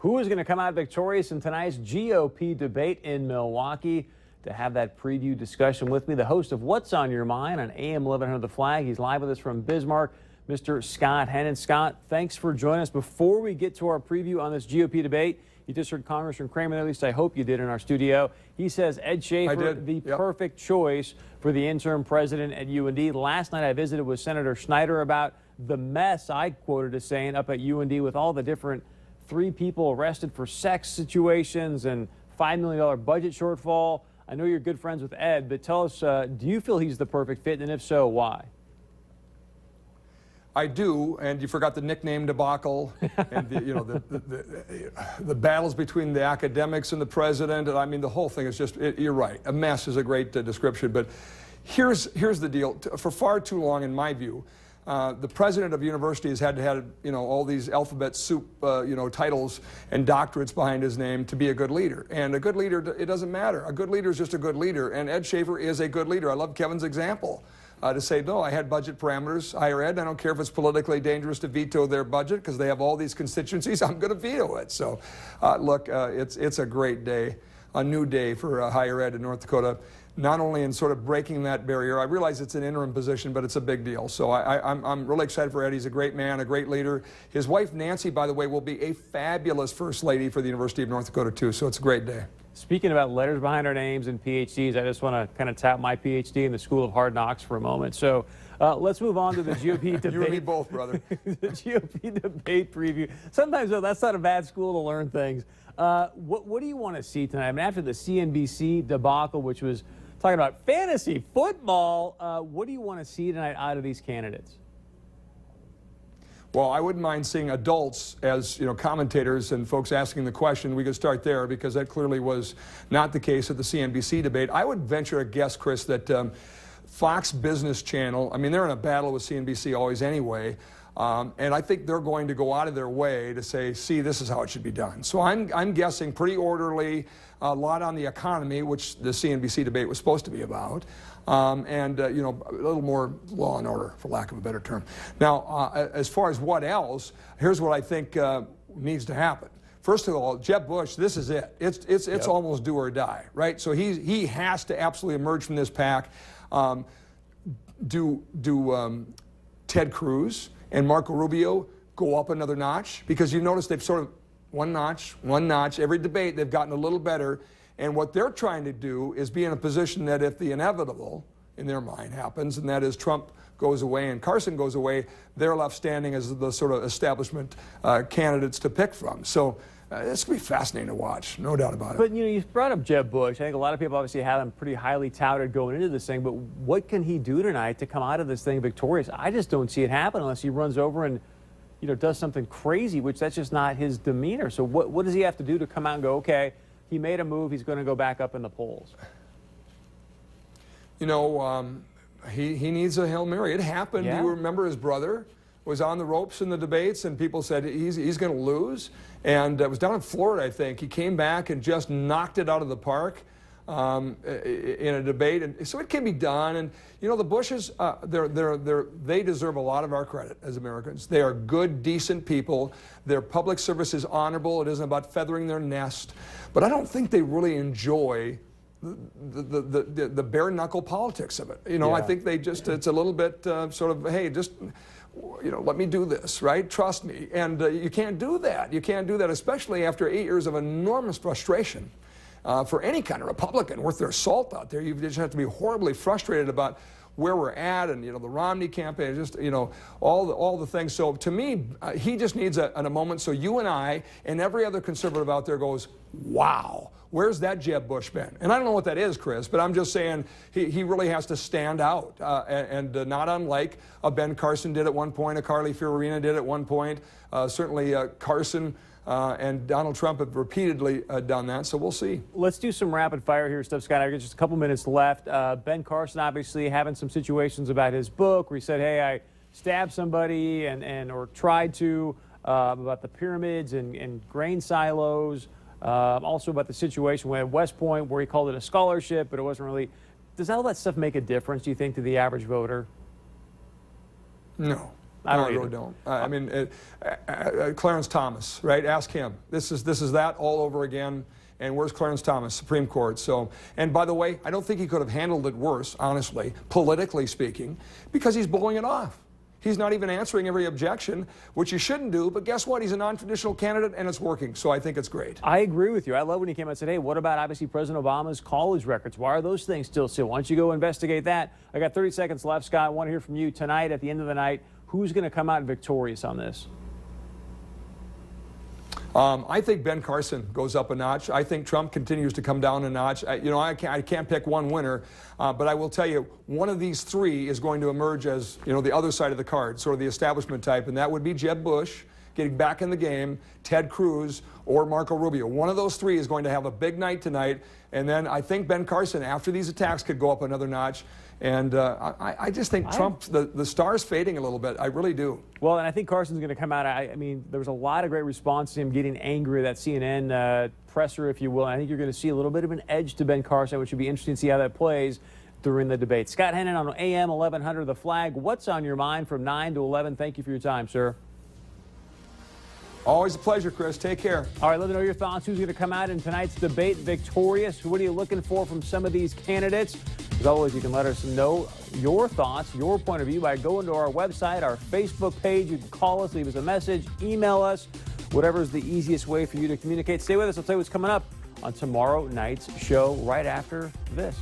Who is going to come out victorious in tonight's GOP debate in Milwaukee? To have that preview discussion with me, the host of What's on Your Mind on AM 1100 The Flag. He's live with us from Bismarck, Mr. Scott Hennen. Scott, thanks for joining us. Before we get to our preview on this GOP debate, you just heard Congressman Kramer, at least I hope you did, in our studio. He says Ed Schaefer, the perfect choice for the interim president at UND. Last night I visited with Senator Schneider about the mess, I quoted as saying, up at UND with all the different 3 people arrested for sex situations and $5 million budget shortfall. I know you're good friends with Ed, but tell us, do you feel he's the perfect fit, and if so, why? I do, and you forgot the nickname debacle, and the battles between the academics and the president. And I mean, the whole thing is just, you're right, a mess is a great description. But here's the deal. For far too long, in my view, the president of universities had to have, all these alphabet soup, titles and doctorates behind his name to be a good leader. And a good leader, it doesn't matter. A good leader is just a good leader. And Ed Schaefer is a good leader. I love Kevin's example. To say, no, I had budget parameters, higher ed. I don't care if it's politically dangerous to veto their budget because they have all these constituencies. I'm going to veto it. So, look, it's a great day, a new day for higher ed in North Dakota. Not only in sort of breaking that barrier, I realize it's an interim position, but it's a big deal. So I'm really excited for Ed. He's a great man, a great leader. His wife, Nancy, by the way, will be a fabulous first lady for the University of North Dakota, too. So it's a great day. Speaking about letters behind our names and PhDs, I just want to kind of tap my PhD in the School of Hard Knocks for a moment. So let's move on to the GOP debate. You and me both, brother. The GOP debate preview. Sometimes, though, that's not a bad school to learn things. What do you want to see tonight? I mean, after the CNBC debacle, which was talking about fantasy football, what do you want to see tonight out of these candidates? Well, I wouldn't mind seeing adults as commentators and folks asking the question. We could start there because that clearly was not the case at the CNBC debate. I would venture a guess, Chris, that Fox Business Channel, I mean, they're in a battle with CNBC always anyway, and I think they're going to go out of their way to say, see, this is how it should be done. So I'm guessing pretty orderly, a lot on the economy, which the CNBC debate was supposed to be about, and a little more law and order, for lack of a better term. Now, as far as what else, here's what I think needs to happen. First of all, Jeb Bush, this is it. It's almost do or die, right? So he has to absolutely emerge from this pack. Ted Cruz and Marco Rubio go up another notch? Because you notice they've sort of one notch. Every debate they've gotten a little better. And what they're trying to do is be in a position that if the inevitable, in their mind, happens, and that is Trump goes away and Carson goes away, they're left standing as the sort of establishment candidates to pick from. So it's going to be fascinating to watch, no doubt about it. But, you brought up Jeb Bush. I think a lot of people obviously have him pretty highly touted going into this thing. But what can he do tonight to come out of this thing victorious? I just don't see it happen unless he runs over and, does something crazy, which that's just not his demeanor. So what does he have to do to come out and go, okay, he made a move, he's going to go back up in the polls? He needs a Hail Mary. It happened. Yeah. You remember his brother was on the ropes in the debates, and people said he's going to lose. And it was down in Florida, I think. He came back and just knocked it out of the park in a debate. And so it can be done. And, the Bushes, they deserve a lot of our credit as Americans. They are good, decent people. Their public service is honorable. It isn't about feathering their nest. But I don't think they really enjoy the bare-knuckle politics of it. I think they just, it's a little bit sort of, hey, just, let me do this, right? Trust me. And you can't do that. You can't do that, especially after 8 years of enormous frustration for any kind of Republican worth their salt out there. You just have to be horribly frustrated about where we're at, and the Romney campaign, just all the things. So to me, he just needs a moment so you and I and every other conservative out there goes, wow, where's that Jeb Bush been? And I don't know what that is, Chris, but I'm just saying he really has to stand out, and not unlike a Ben Carson did at one point, a Carly Fiorina did at one point. Certainly Carson and Donald Trump have repeatedly done that, so we'll see. Let's do some rapid fire here stuff, Scott. I've got just a couple minutes left. Ben Carson obviously having some situations about his book where he said, hey, I stabbed somebody or tried to, about the pyramids and grain silos. Also about the situation at West Point where he called it a scholarship, but it wasn't really. Does all that stuff make a difference, do you think, to the average voter? No. I No, I really don't. I mean, Clarence Thomas, right? Ask him. This is that all over again. And where's Clarence Thomas, Supreme Court? So, and by the way, I don't think he could have handled it worse, honestly, politically speaking, because he's blowing it off. He's not even answering every objection, which he shouldn't do, but guess what? He's a non-traditional candidate, and it's working, so I think it's great. I agree with you. I love when he came out and said, hey, what about obviously President Obama's college records? Why are those things still sealed? Why don't you go investigate that? I got 30 seconds left, Scott. I want to hear from you tonight at the end of the night. Who's going to come out victorious on this? I think Ben Carson goes up a notch. I think Trump continues to come down a notch. I can't pick one winner, but I will tell you, one of these three is going to emerge as, the other side of the card, sort of the establishment type, and that would be Jeb Bush getting back in the game, Ted Cruz, or Marco Rubio. One of those three is going to have a big night tonight, and then I think Ben Carson, after these attacks, could go up another notch. And I just think Trump, the star's fading a little bit. I really do. Well, and I think Carson's going to come out. I mean, there was a lot of great response to him getting angry at that CNN presser, if you will. And I think you're going to see a little bit of an edge to Ben Carson, which would be interesting to see how that plays during the debate. Scott Hennen on AM 1100 The Flag. What's on your mind from 9 to 11? Thank you for your time, sir. Always a pleasure, Chris. Take care. All right, let me know your thoughts. Who's going to come out in tonight's debate victorious? What are you looking for from some of these candidates? As always, you can let us know your thoughts, your point of view by going to our website, our Facebook page. You can call us, leave us a message, email us, whatever is the easiest way for you to communicate. Stay with us. I'll tell you what's coming up on tomorrow night's show right after this.